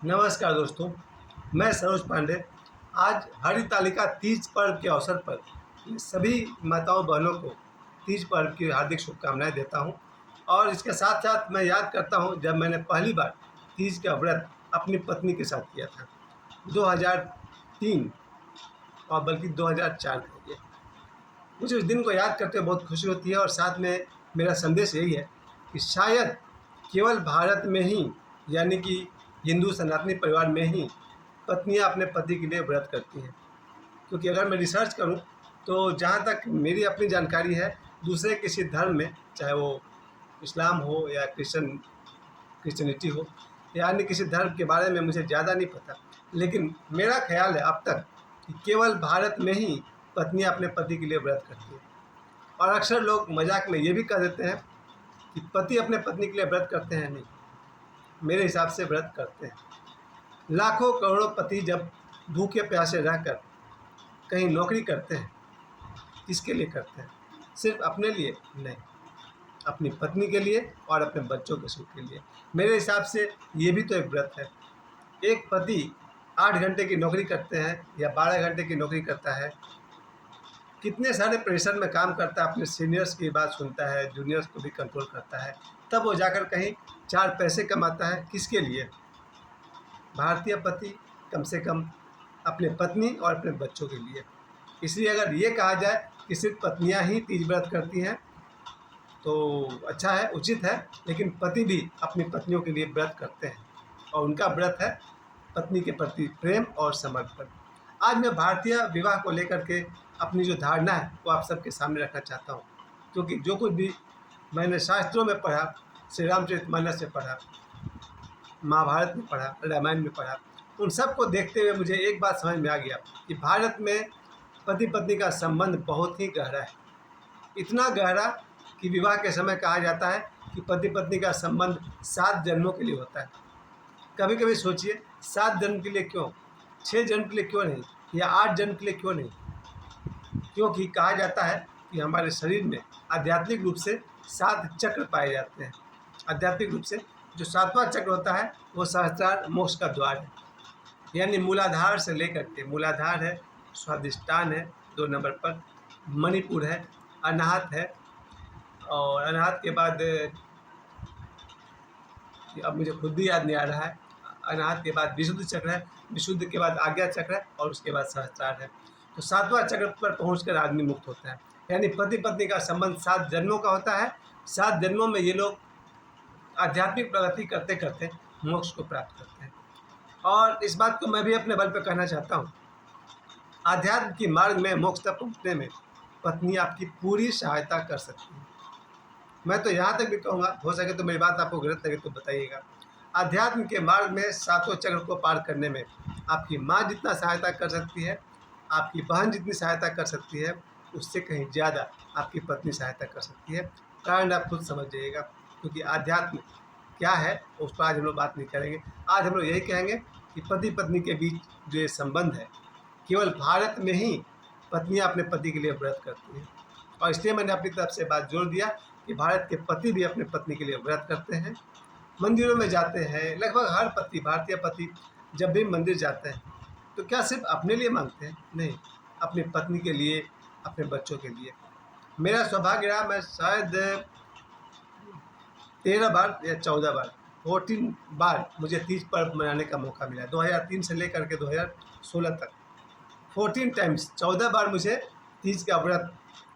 नमस्कार दोस्तों, मैं सरोज पांडे। आज हरितालिका तीज पर्व के अवसर पर सभी माताओं बहनों को तीज पर्व की हार्दिक शुभकामनाएं देता हूं। और इसके साथ साथ मैं याद करता हूं जब मैंने पहली बार तीज का व्रत अपनी पत्नी के साथ किया था 2003 और बल्कि 2004 का ये। मुझे उस दिन को याद करते हुए बहुत खुशी होती है और साथ में मेरा संदेश यही है कि शायद केवल भारत में ही, यानी कि हिंदू सनातनी परिवार में ही पत्नियां अपने पति के लिए व्रत करती हैं। क्योंकि अगर मैं रिसर्च करूं तो जहां तक मेरी अपनी जानकारी है, दूसरे किसी धर्म में, चाहे वो इस्लाम हो या क्रिश्चियनिटी हो या अन्य किसी धर्म के बारे में मुझे ज़्यादा नहीं पता, लेकिन मेरा ख्याल है अब तक कि केवल भारत में ही पत्नियां अपने पति के लिए व्रत करती हैं। और अक्सर लोग मजाक में ये भी कह देते हैं कि पति अपने पत्नी के लिए व्रत करते हैं। नहीं, मेरे हिसाब से व्रत करते हैं। लाखों करोड़ों पति जब भूखे प्यासे रहकर कहीं नौकरी करते हैं, किसके लिए करते हैं? सिर्फ अपने लिए नहीं, अपनी पत्नी के लिए और अपने बच्चों के सुख के लिए। मेरे हिसाब से ये भी तो एक व्रत है। एक पति 8 घंटे की नौकरी करते हैं या 12 घंटे की नौकरी करता है, कितने सारे प्रेशर में काम करता है, अपने सीनियर्स की बात सुनता है, जूनियर्स को भी कंट्रोल करता है, तब वो जाकर कहीं 4 पैसे कमाता है। किसके लिए? भारतीय पति कम से कम अपने पत्नी और अपने बच्चों के लिए। इसलिए अगर ये कहा जाए कि सिर्फ पत्नियां ही तीज व्रत करती हैं तो अच्छा है, उचित है, लेकिन पति भी अपनी पत्नियों के लिए व्रत करते हैं और उनका व्रत है पत्नी के प्रति प्रेम और समर्पण। आज मैं भारतीय विवाह को लेकर के अपनी जो धारणा है वो आप सबके सामने रखना चाहता हूँ। क्योंकि जो कुछ भी मैंने शास्त्रों में पढ़ा, श्री रामचरितमानस से पढ़ा, महाभारत में पढ़ा, रामायण में पढ़ा, उन सब को देखते हुए मुझे एक बात समझ में आ गया कि भारत में पति पत्नी का संबंध बहुत ही गहरा है। इतना गहरा कि विवाह के समय कहा जाता है कि पति पत्नी का संबंध 7 जन्मों के लिए होता है। कभी कभी सोचिए, 7 जन्म के लिए क्यों, 6 जन्म के लिए क्यों नहीं, या 8 जन्म के लिए क्यों नहीं? क्योंकि कहा जाता है कि हमारे शरीर में आध्यात्मिक रूप से 7 चक्र पाए जाते हैं। आध्यात्मिक रूप से जो 7वां चक्र होता है वो सहस्त्रार मोक्ष का द्वार है। यानी मूलाधार से लेकर के, मूलाधार है, स्वादिष्टान है 2 नंबर पर, मणिपुर है, अनाहत है, और अनाहत के बाद अब मुझे खुद भी याद नहीं आ रहा है, अनाहत के बाद विशुद्ध चक्र है, विशुद्ध के बाद आज्ञा चक्र है और उसके बाद सहस्त्रार है। तो 7वां चक्र पर पहुंचकर आदमी मुक्त होता है। यानी पति पत्नी का संबंध 7 जन्मों का होता है। 7 जन्मों में ये लोग आध्यात्मिक प्रगति करते करते मोक्ष को प्राप्त करते हैं। और इस बात को मैं भी अपने बल पर कहना चाहता हूँ, आध्यात्म की मार्ग में मोक्ष तक पहुँचने में पत्नी आपकी पूरी सहायता कर सकती है। मैं तो यहाँ तक भी कहूँगा, हो सके तो मेरी बात आपको गलत लगे तो बताइएगा, आध्यात्म के मार्ग में 7वें चक्र को पार करने में आपकी माँ जितना सहायता कर सकती है, आपकी बहन जितनी सहायता कर सकती है, उससे कहीं ज़्यादा आपकी पत्नी सहायता कर सकती है। कारण आप खुद समझ जाइएगा। क्योंकि आध्यात्म क्या है उस पर आज हम लोग बात नहीं करेंगे। आज हम लोग यही कहेंगे कि पति पत्नी के बीच जो ये संबंध है, केवल भारत में ही पत्नियां अपने पति के लिए व्रत करती हैं। और इसलिए मैंने अपनी तरफ से बात जोड़ दिया कि भारत के पति भी अपने पत्नी के लिए व्रत करते हैं, मंदिरों में जाते हैं। लगभग हर पति, भारतीय पति जब भी मंदिर जाते हैं तो क्या सिर्फ अपने लिए मांगते हैं? नहीं, अपनी पत्नी के लिए, अपने बच्चों के लिए। मेरा सौभाग्य रहा, मैं शायद 13 बार या 14 बार, 14 बार मुझे तीज पर्व मनाने का मौका मिला। 2003 से लेकर के 2016 तक 14 टाइम्स, 14 बार मुझे तीज का व्रत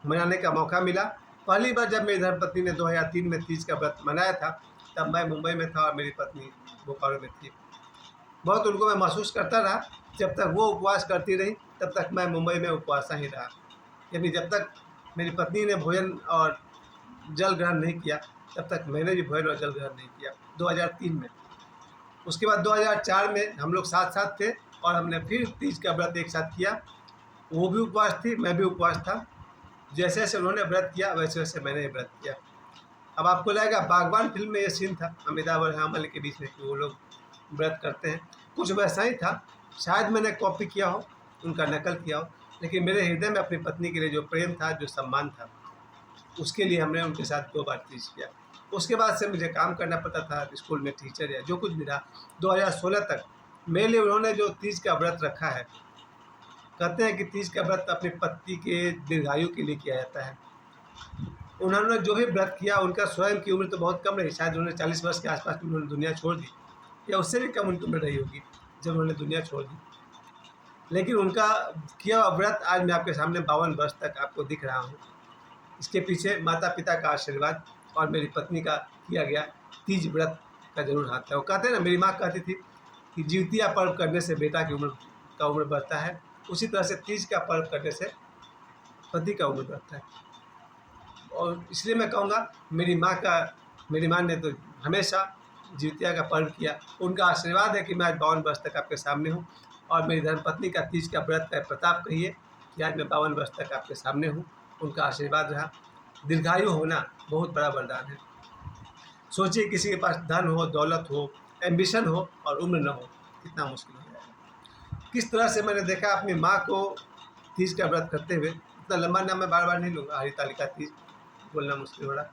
मनाने का मौका मिला। पहली बार जब मेरी धर्मपत्नी ने 2003 में तीज का व्रत मनाया था, तब मैं मुंबई में था और मेरी पत्नी बोकारो में थी। बहुत उनको मैं महसूस करता रहा। जब तक वो उपवास करती रही तब तक मैं मुंबई में उपवासा ही रहा। यानी जब तक मेरी पत्नी ने भोजन और जल ग्रहण नहीं किया तब तक मैंने भी भोजन और जल ग्रहण नहीं किया, 2003 में। उसके बाद 2004 में हम लोग साथ साथ थे और हमने फिर तीज का व्रत एक साथ किया। वो भी उपवास थी, मैं भी उपवास था। जैसे जैसे उन्होंने व्रत किया वैसे वैसे मैंने व्रत किया। अब आपको लगेगा बागबान फिल्म में ये सीन था अमिताभ और हेमा मालिनी के बीच में कि वो लोग व्रत करते हैं, कुछ वैसा ही था। शायद मैंने कॉपी किया हो, उनका नकल किया हो, लेकिन मेरे हृदय में अपनी पत्नी के लिए जो प्रेम था, जो सम्मान था, उसके लिए हमने उनके साथ 2 बार तीज किया। उसके बाद से मुझे काम करना पड़ता था, स्कूल में टीचर या जो कुछ भी रहा। 2016 तक मेरे लिए उन्होंने जो तीज का व्रत रखा है, कहते हैं कि तीज का व्रत अपने पति के दीर्घायु के लिए किया जाता है। उन्होंने जो भी व्रत किया, उनका स्वयं की उम्र तो बहुत कम रही, शायद उन्होंने 40 वर्ष के आसपास में उन्होंने दुनिया छोड़ दी, या उससे भी कम उनकी उम्र रही होगी जब उन्होंने दुनिया छोड़ दी। लेकिन उनका किया हुआ व्रत आज मैं आपके सामने 52 वर्ष तक आपको दिख रहा हूँ। इसके पीछे माता पिता का आशीर्वाद और मेरी पत्नी का किया गया तीज व्रत का जरूर हाथ है। वो कहते हैं ना, मेरी माँ कहती थी कि जिउतिया पर्व करने से बेटा की उम्र बढ़ता है, उसी तरह से तीज का पर्व करने से पति का उम्र बढ़ता है। और इसलिए मैं कहूँगा, मेरी माँ ने तो हमेशा जिउतिया का पर्व किया, उनका आशीर्वाद है कि मैं आज 52 वर्ष तक आपके सामने हूँ। और मेरी धर्मपत्नी का तीज का व्रत का प्रताप कहिए कि आज मैं 52 वर्ष तक आपके सामने हूँ। उनका आशीर्वाद रहा। दीर्घायु होना बहुत बड़ा वरदान है। सोचिए, किसी के पास धन हो, दौलत हो, एम्बिशन हो और उम्र न हो, कितना मुश्किल हो जाएगा। किस तरह से मैंने देखा अपनी माँ को तीज का व्रत करते हुए। इतना लंबा नाम मैं बार बार नहीं लूँगा, हरितालिका तीज बोलना मुश्किल हो रहा।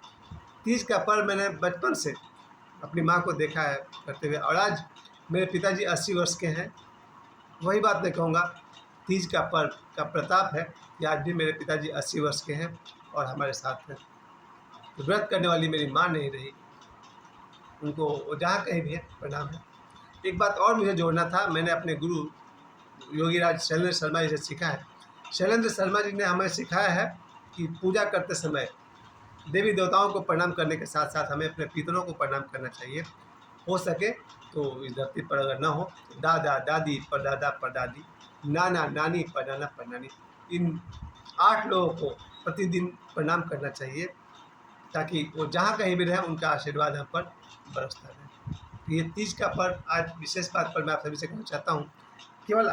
तीज का पर्व मैंने बचपन से अपनी माँ को देखा है करते हुए, और आज मेरे पिताजी 80 वर्ष के हैं। वही बात मैं कहूँगा, तीज का पर्व का प्रताप है कि आज भी मेरे पिताजी 80 वर्ष के हैं और हमारे साथ हैं। तो व्रत करने वाली मेरी माँ नहीं रही, उनको वो जहाँ कहीं भी है प्रणाम है। एक बात और मुझे जोड़ना था, मैंने अपने गुरु योगीराज शैलेंद्र शर्मा जी से सीखा है। शैलेंद्र शर्मा जी ने हमें सिखाया है कि पूजा करते समय देवी देवताओं को प्रणाम करने के साथ साथ हमें अपने पितरों को प्रणाम करना चाहिए। हो सके तो इस धरती पर अगर ना हो, दादा दादी, परदादा परदादी, नाना नानी, परनाना परनानी, इन 8 लोगों को प्रतिदिन प्रणाम करना चाहिए, ताकि वो जहाँ कहीं भी रहें उनका आशीर्वाद हम पर बरसता रहे। तो ये तीज का पर्व आज विशेष बात पर मैं आप सभी से कहना चाहता हूँ। केवल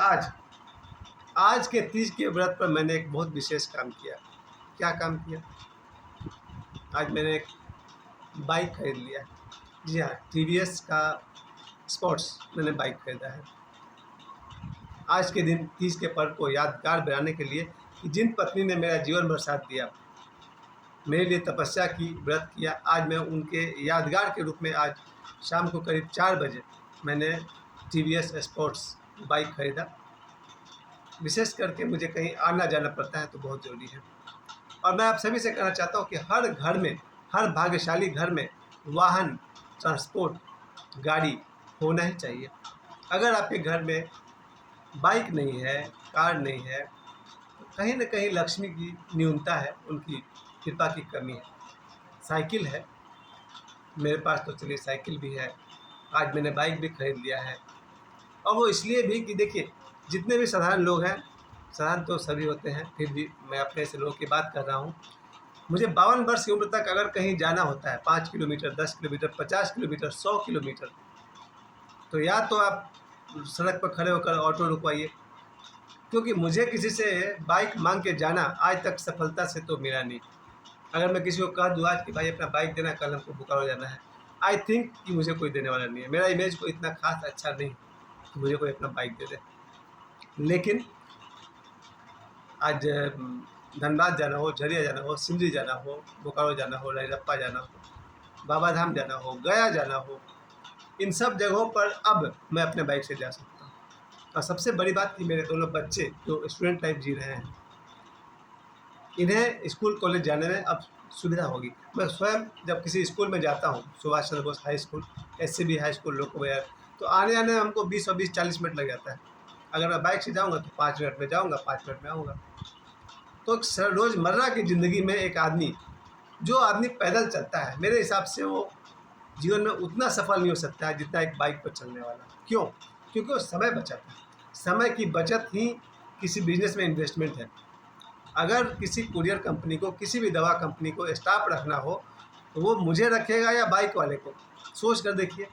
आज के तीज के व्रत पर मैंने एक बहुत विशेष काम किया। क्या काम किया? आज मैंने एक बाइक खरीद लिया। जी हाँ, TVS का स्पोर्ट्स मैंने बाइक खरीदा है। आज के दिन तीज के पर्व को यादगार बनाने के लिए कि जिन पत्नी ने मेरा जीवन भर साथ दिया, मेरे लिए तपस्या की, व्रत किया, आज मैं उनके यादगार के रूप में आज शाम को करीब 4 बजे मैंने TVS स्पोर्ट्स बाइक खरीदा। विशेष करके मुझे कहीं आना जाना पड़ता है तो बहुत ज़रूरी है। और मैं आप सभी से कहना चाहता हूँ कि हर घर में, हर भाग्यशाली घर में वाहन, ट्रांसपोर्ट, गाड़ी होना ही चाहिए। अगर आपके घर में बाइक नहीं है, कार नहीं है, तो कहीं न कहीं लक्ष्मी की न्यूनता है, उनकी कृपा की कमी है। साइकिल है, मेरे पास तो चलिए साइकिल भी है, आज मैंने बाइक भी खरीद लिया है। और वो इसलिए भी कि देखिए, जितने भी साधारण लोग हैं, साधारण तो सभी होते हैं, फिर भी मैं अपने ऐसे लोगों की बात कर रहा हूँ। मुझे 52 वर्ष की उम्र तक अगर कहीं जाना होता है, 5 किलोमीटर, 10 किलोमीटर, 50 किलोमीटर, 100 किलोमीटर, तो या तो आप सड़क पर खड़े होकर ऑटो रुकवाइए, क्योंकि मुझे किसी से बाइक मांग के जाना आज तक सफलता से तो मिला नहीं। अगर मैं किसी को कह दूँ आज कि भाई अपना बाइक देना, कल हमको बोकारो जाना है, आई थिंक कि मुझे कोई देने वाला नहीं है। मेरा इमेज कोई इतना खास अच्छा नहीं कि मुझे कोई अपना बाइक दे दे। लेकिन आज धनबाद जाना हो, झरिया जाना हो, सिमरी जाना हो, बोकारो जाना हो, रैरप्पा जाना हो, बाबा धाम जाना हो, गया जाना हो, इन सब जगहों पर अब मैं अपने बाइक से जा सकता हूँ। और सबसे बड़ी बात कि मेरे दोनों बच्चे जो स्टूडेंट लाइफ जी रहे हैं, इन्हें स्कूल कॉलेज जाने में अब सुविधा होगी। मैं स्वयं जब किसी स्कूल में जाता हूँ, Subhash Chandra Bose high school, SCB high school, लोकोवेयर, तो आने आने में हमको 20 और 40 मिनट लग जाता है। अगर मैं बाइक से जाऊँगा तो 5 मिनट में जाऊँगा, 5 मिनट में आऊँगा। तो रोज़मर्रा की ज़िंदगी में एक आदमी, जो आदमी पैदल चलता है, मेरे हिसाब से वो जीवन में उतना सफल नहीं हो सकता है जितना एक बाइक पर चलने वाला। क्यों? क्योंकि वो समय बचाता है। समय की बचत ही किसी बिजनेस में इन्वेस्टमेंट है। अगर किसी कुरियर कंपनी को, किसी भी दवा कंपनी को स्टाफ रखना हो, तो वो मुझे रखेगा या बाइक वाले को? सोच कर देखिए,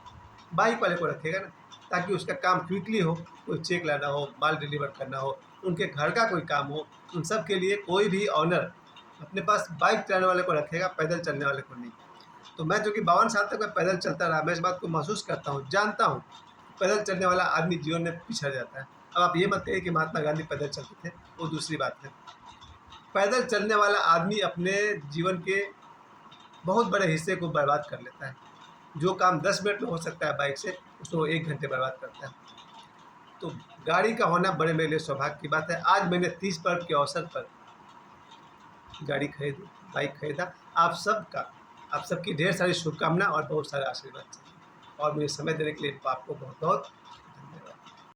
बाइक वाले को रखेगा ना, ताकि उसका काम क्विकली हो। कोई चेक लाना हो, माल डिलीवर करना हो, उनके घर का कोई काम हो, उन सब के लिए कोई भी ऑनर अपने पास बाइक चलाने वाले को रखेगा, पैदल चलने वाले को नहीं। तो मैं, जो कि 52 साल तक मैं पैदल चलता रहा, मैं इस बात को महसूस करता हूँ, जानता हूँ, पैदल चलने वाला आदमी जीवन में पिछड़ जाता है। अब आप ये मत कहिए कि महात्मा गांधी पैदल चलते थे, वो दूसरी बात है। पैदल चलने वाला आदमी अपने जीवन के बहुत बड़े हिस्से को बर्बाद कर लेता है। जो काम 10 मिनट में हो सकता है बाइक से, उसको 1 घंटे बर्बाद करता है। तो गाड़ी का होना बड़े मेरे लिए सौभाग्य की बात है। आज मैंने तीज पर्व के अवसर पर गाड़ी खरीदी, बाइक खरीदा। आप सबकी ढेर सारी शुभकामना और बहुत सारे आशीर्वाद चाहिए, और मुझे समय देने के लिए आपको बहुत बहुत